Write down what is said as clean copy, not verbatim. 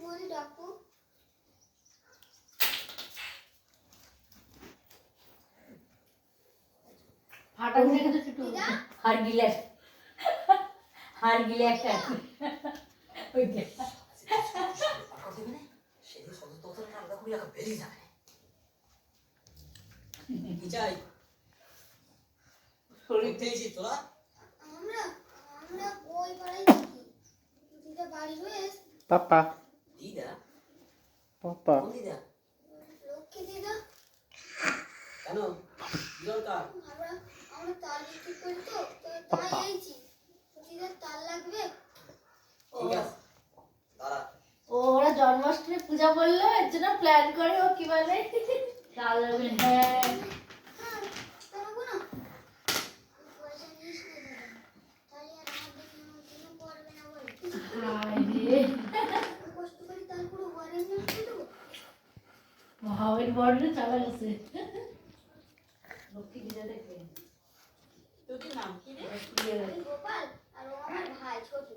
বলি ডাকু ফাটা গুলো কিন্তু ছোট হার গিলাস একটা ওই যে সেদিন সদস্য তোর আলাদা করে বেরিয়ে যাবে কি চাই শরীর খেয়েছি তোরা আমরা আমরা ওই পাড়ায় থাকি দিদা বাড়ি হয়ে পাপা দিদা পাপা কোন দিদা লক্ষ্মী দিদা কেন কি দরকার আমরা আমরা তাল বিক্রি করি তো তাই আইছি দিদার তাল লাগবে ঠিক আছে দাঁড়া ওরা জন্মাষ্টমী পূজা বললো এর জন্য প্ল্যান করে ও কি বলে তাল লাগবে হ্যাঁ তারপর না পয়সা নিস না তাহলে আর আমাদের জন্য করবে না বলে হায় রে কষ্ট করে তারপর ঘরে নিয়ে দেবো ভাবের বড় চালা গেছে লক্ষ্মী দিদা দেখবে তোর নাম কি রে? গোপাল আর ও আমার ভাই ছোট